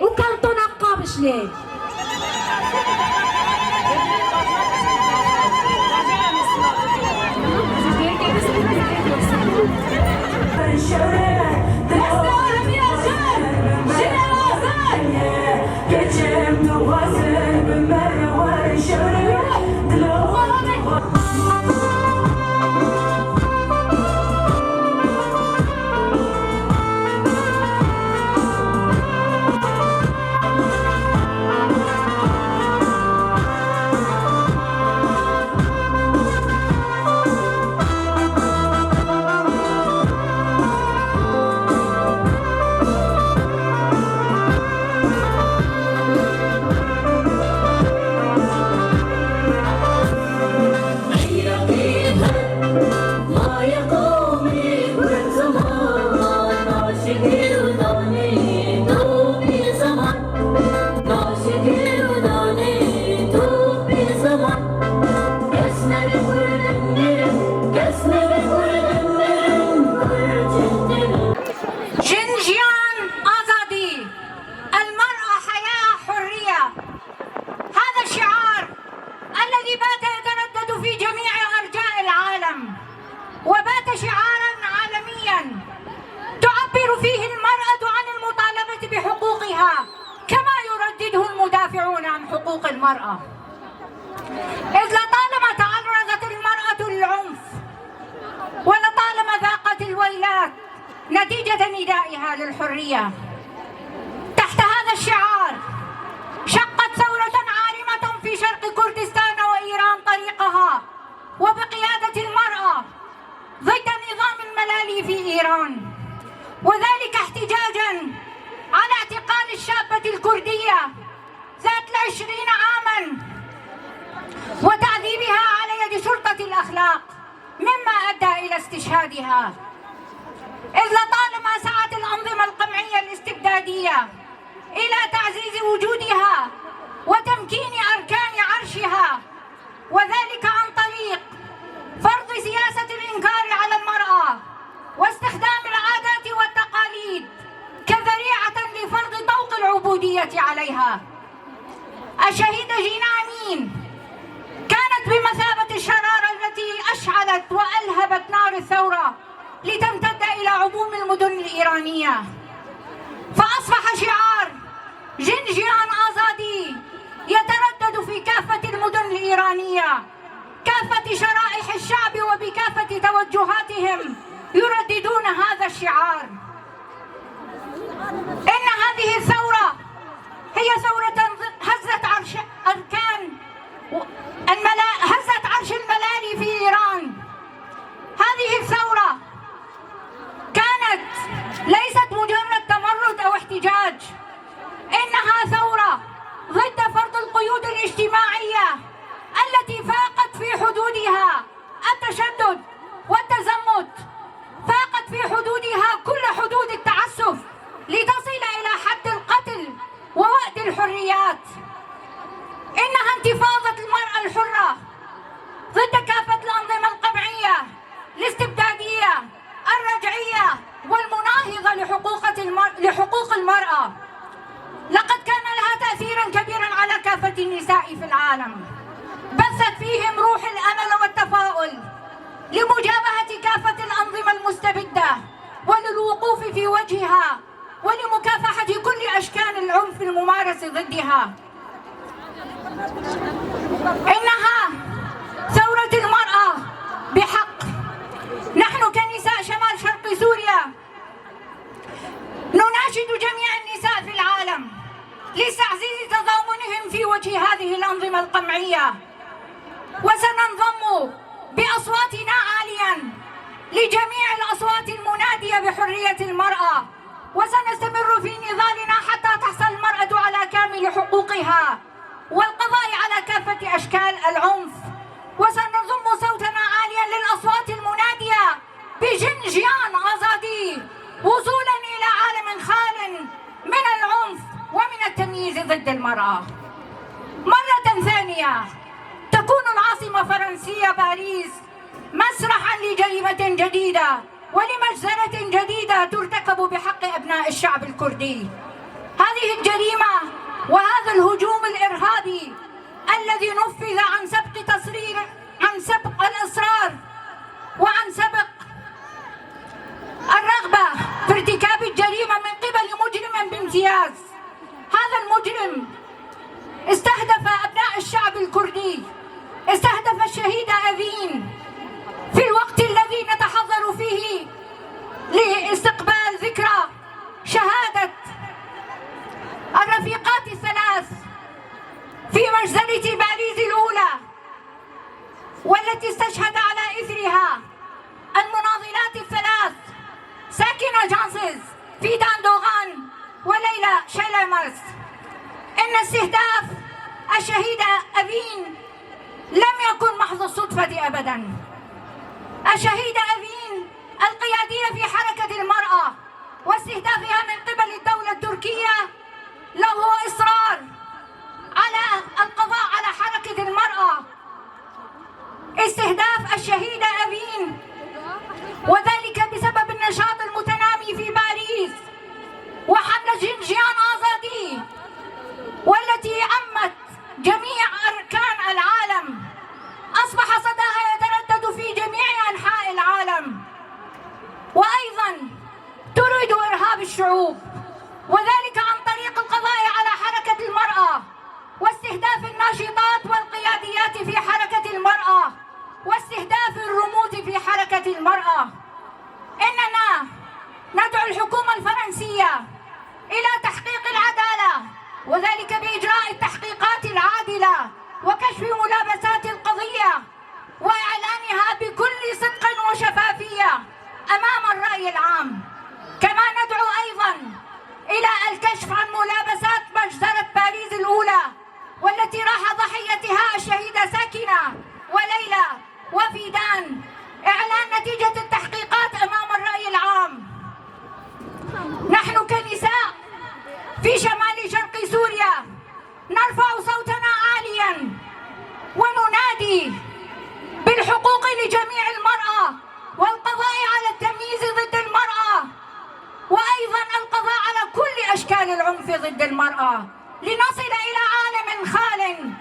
وكان نقاب شليه وبات شعاراً عالمياً تعبر فيه المرأة عن المطالبة بحقوقها كما يردده المدافعون عن حقوق المرأة، إذ لطالما تعرضت المرأة للعنف ولطالما ذاقت الويلات نتيجة ندائها للحرية. تحت هذا الشعار شقت ثورة عارمة في شرق كردستان وإيران طريقها وبقيادة المرأة ضد نظام الملالي في إيران، وذلك احتجاجاً على اعتقال الشابة الكردية ذات 20 عاماً وتعذيبها على يد شرطة الأخلاق مما أدى إلى استشهادها، إذ لطالما سعت الأنظمة القمعية الاستبدادية إلى تعزيز وجودها وتمكين أركان عرشها، وذلك عن طريق فرض سياسة الإنكار على المرأة واستخدام العادات والتقاليد كذريعة لفرض طوق العبودية عليها. الشهيدة جينا أمين كانت بمثابة الشرارة التي أشعلت وألهبت نار الثورة لتمتد إلى عموم المدن الإيرانية، فأصبح شعار جنجيان آزادي يتردد في كافة المدن الإيرانية، كافة شرائح الشعب وبكافة توجهاتهم يرددون هذا الشعار. إن هذه الثورة هي ثورة هزت عرش الملالي في إيران. هذه الثورة كانت ليست مجرد تمرد أو احتجاج، إنها ثورة ضد فرض القيود الاجتماعية التي فاقت في حدودها التشدد والتزمت، فاقت في حدودها كل حدود التعسف لتصل إلى حد القتل ووأد الحريات. إنها انتفاضة المرأة الحرة ضد كافة الأنظمة القمعية الاستبدادية الرجعية والمناهضة لحقوق المرأة. لقد كان لها تأثيراً كبيراً على كافة النساء في العالم، بثت فيهم روح الأمل والتفاؤل لمجابهة كافة الأنظمة المستبدة وللوقوف في وجهها ولمكافحة كل أشكال العنف الممارس ضدها. إنها ثورة المرأة بحق. نحن كنساء شمال شرق سوريا نناشد جميع النساء في العالم لاستعزيز تضامنهم في وجه هذه الأنظمة القمعية، وسننضم بأصواتنا عالياً لجميع الأصوات المنادية بحرية المرأة، وسنستمر في نضالنا حتى تحصل المرأة على كامل حقوقها والقضاء على كافة أشكال العنف، وسنضم صوتنا عالياً للأصوات المنادية بجنجيان آزادي وصولاً إلى عالم خال من العنف ومن التمييز ضد ضد المرأة. مرة ثانية تكون العاصمة الفرنسية باريس مسرحا لجريمة جديدة ولمجزرة جديدة ترتكب بحق أبناء الشعب الكردي. هذه الجريمة وهذا الهجوم الإرهابي الذي نفذ عن سبق الإصرار وعن سبق الرغبة في ارتكاب الجريمة من قبل مجرم بامتياز. هذا المجرم استهدف أبناء الشعب الكردي، استهدف الشهيدة أفين في الوقت الذي نتحضر فيه لاستقبال ذكرى شهادة الرفيقات الثلاث في مجزرة باريس الأولى، والتي استشهد على إثرها المناضلات الثلاث ساكنة جانسز فيدان دوغان وليلى شيلمرز. إن استهداف الشهيدة أفين لم يكن محض الصدفة أبداً. الشهيدة أفين القيادية في حركة المرأة واستهدافها من قبل الدولة التركية له إصرار على القضاء على حركة المرأة. استهداف الشهيدة أفين وذلك بسبب النشاط المتنامي في باريس وحملة جنجيان آزادي والتي عمت جميع أركان العالم، أصبح صداها يتردد في جميع أنحاء العالم. وأيضا تريد إرهاب الشعوب، وذلك عن طريق القضاء على حركة المرأة واستهداف الناشطات والقياديات في حركة المرأة واستهداف الرموز في حركة المرأة. إننا ندعو الحكومة الفرنسية إلى تحقيق العدالة، وذلك بإجراء التحقيقات العادلة وكشف ملابسات القضية وإعلانها بكل صدق وشفافية أمام الرأي العام. كما ندعو أيضا إلى الكشف عن ملابسات مجزرة باريس الأولى والتي راح ضحيتها الشهيدة ساكنة وليلى وفيدان، إعلان نتيجة التحقيقات أمام الرأي العام. نحن كنساء في شمال شرق سوريا نرفع صوتنا عاليا وننادي بالحقوق لجميع المرأة والقضاء على التمييز ضد المرأة، وأيضا القضاء على كل أشكال العنف ضد المرأة، لنصل إلى عالم خال